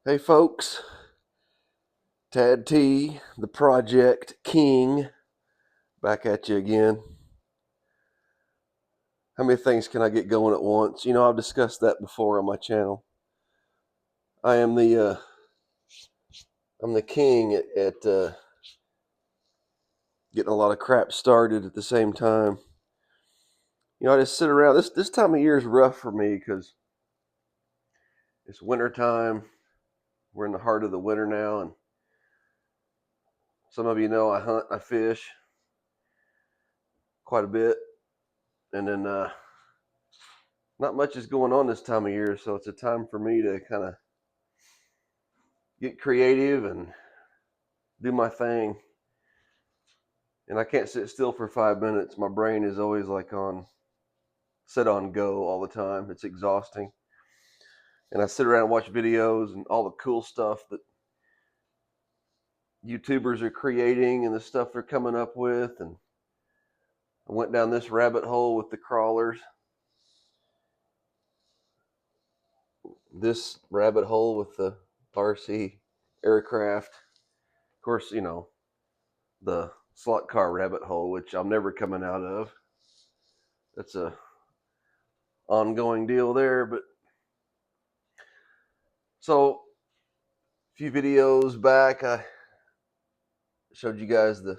Hey folks, Tad T, the Project King, back at you again. How many things can I get going at once? I've discussed that before on my channel. I am I'm the king at getting a lot of crap started at the same time. I just sit around. This time of year is rough for me because it's winter time. We're in the heart of the winter now, and some of you know I hunt, I fish quite a bit, and then not much is going on this time of year, so it's a time for me to kind of get creative and do my thing. And I can't sit still for 5 minutes. My brain is always like set on go all the time. It's exhausting. And I sit around and watch videos and all the cool stuff that YouTubers are creating and the stuff they're coming up with. And I went down this rabbit hole with the crawlers, this rabbit hole with the RC aircraft. Of course, the slot car rabbit hole, which I'm never coming out of. That's a ongoing deal there. But so a few videos back, I showed you guys the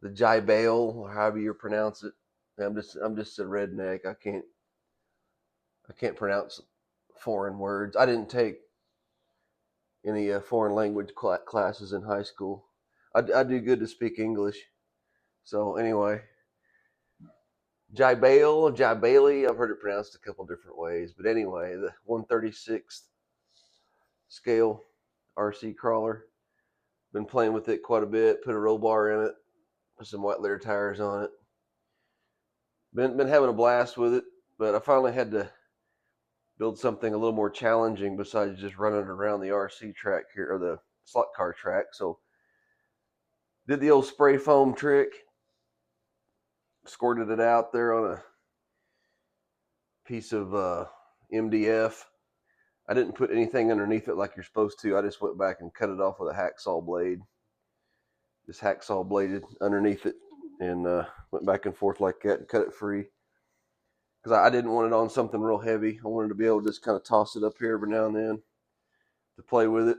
Jibale, or however you pronounce it. I'm just a redneck. I can't pronounce foreign words. I didn't take any foreign language classes in high school. I do good to speak English. So anyway, Jibale, I've heard it pronounced a couple different ways. But anyway, the 136th scale RC crawler. Been playing with it quite a bit. Put a roll bar in it. Put some white letter tires on it. Been having a blast with it. But I finally had to build something a little more challenging besides just running around the RC track here, or the slot car track. So did the old spray foam trick, squirted it out there on a piece of MDF. I didn't put anything underneath it like you're supposed to. I just went back and cut it off with a hacksaw blade. Just hacksaw bladed underneath it, and went back and forth like that and cut it free. Because I didn't want it on something real heavy. I wanted to be able to just kind of toss it up here every now and then to play with it.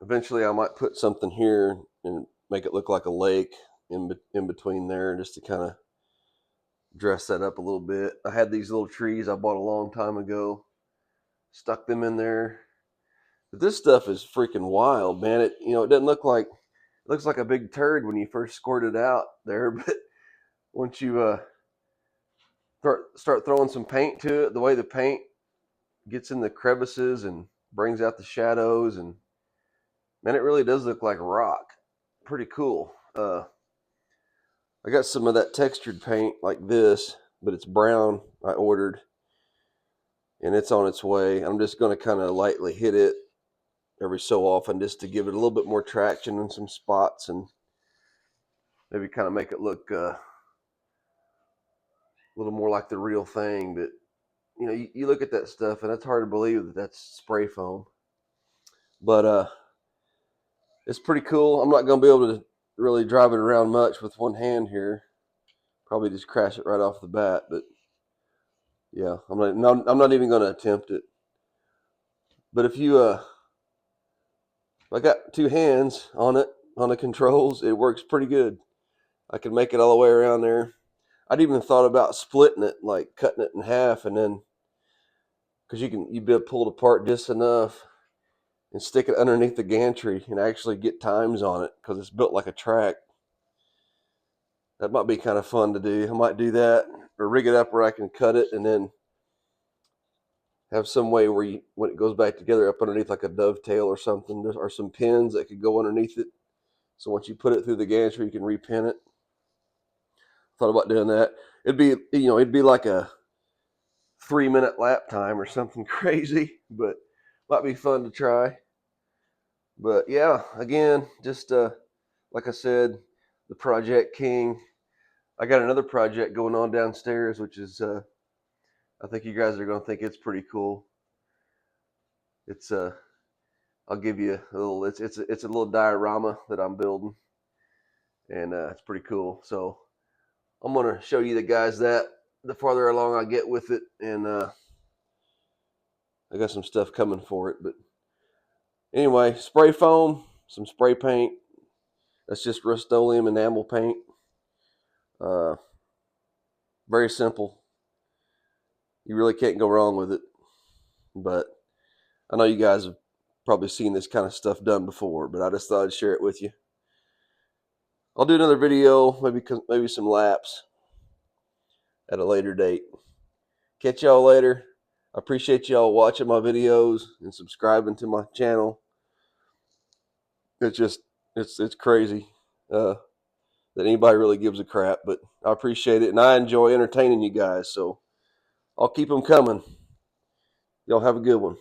Eventually, I might put something here and make it look like a lake in between there, just to kind of dress that up a little bit. I had these little trees I bought a long time ago, stuck them in there. But this stuff is freaking wild, man. It doesn't look like it looks like a big turd when you first squirt it out there, but once you start throwing some paint to it, the way the paint gets in the crevices and brings out the shadows, and man, it really does look like rock. Pretty cool. I got some of that textured paint like this, but it's brown. I ordered, and it's on its way. I'm just going to kind of lightly hit it every so often just to give it a little bit more traction in some spots, and maybe kind of make it look a little more like the real thing. But you look at that stuff, and it's hard to believe that that's spray foam. But it's pretty cool. I'm not going to be able to really drive it around much with one hand here. Probably just crash it right off the bat. But yeah, I'm not even going to attempt it. But if I got two hands on it, on the controls, it works pretty good. I can make it all the way around there. I'd even thought about splitting it, like cutting it in half, and then because you'd be able to pull it apart just enough and stick it underneath the gantry and actually get times on it because it's built like a track. That might be kind of fun to do. I might do that, or rig it up where I can cut it and then have some way where when it goes back together, up underneath like a dovetail or something, or some pins that could go underneath it. So once you put it through the gantry, you can repin it. Thought about doing that. It'd be like a 3 minute lap time or something crazy, but might be fun to try. But yeah, again, just like I said, the Project King. I got another project going on downstairs, which is I think you guys are going to think it's pretty cool. It's I'll give you a little. It's a little diorama that I'm building, and it's pretty cool. So I'm gonna show you the guys that the farther along I get with it, and I got some stuff coming for it. But anyway, spray foam, some spray paint. That's just Rust-Oleum enamel paint. Very simple. You really can't go wrong with it. But I know you guys have probably seen this kind of stuff done before, but I just thought I'd share it with you. I'll do another video, maybe some laps at a later date. Catch y'all later. I appreciate y'all watching my videos and subscribing to my channel. It's crazy that anybody really gives a crap, but I appreciate it, and I enjoy entertaining you guys, so I'll keep them coming. Y'all have a good one.